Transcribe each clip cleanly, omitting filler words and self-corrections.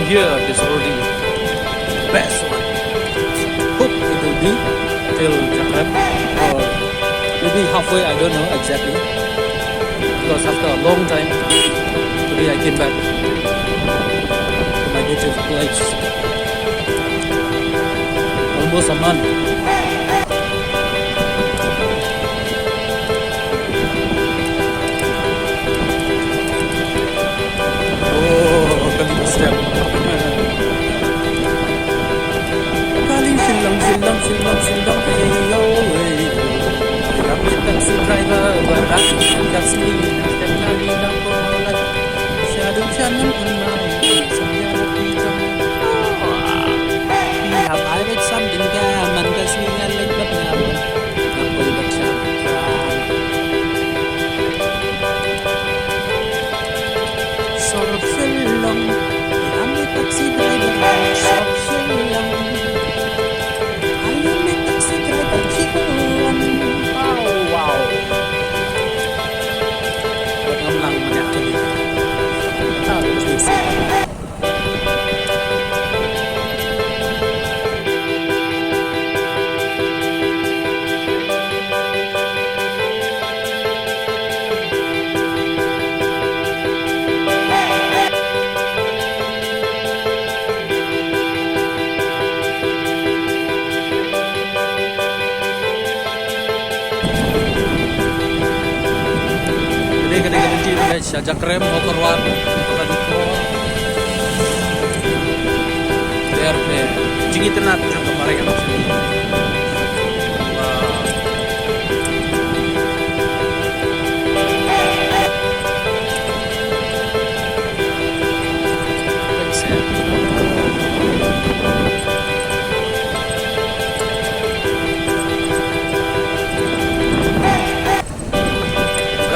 here is already the best one. Hope it will be till Zagreb or maybe halfway, I don't know exactly. Because after a long time, today I came back to my native place. Almost a month. Oh, galing step. Galing silang, hey yo, hey yo. Kapit ang si driver, barakit kasi step na nilang kolat. Masyadong siya ng panay, isang yarap dito. Hihap ay with something gaman kasi nga lagbat naman. Napoy ba't siya sarap siya lang. Ang may taxi driver, sarap siya lang. Ang may taxi driver, chikuan. Wow. Huwag lang actually. Tapos nagsipa. Gede-gede dito guys, sa Zagreb, Motorwar, Verde, jigitin natin yung kamarin ano sila.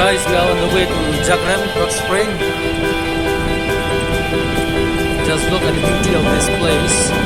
Guys, we are on the way to Zagreb Hot Spring. Just look at the beauty of this place.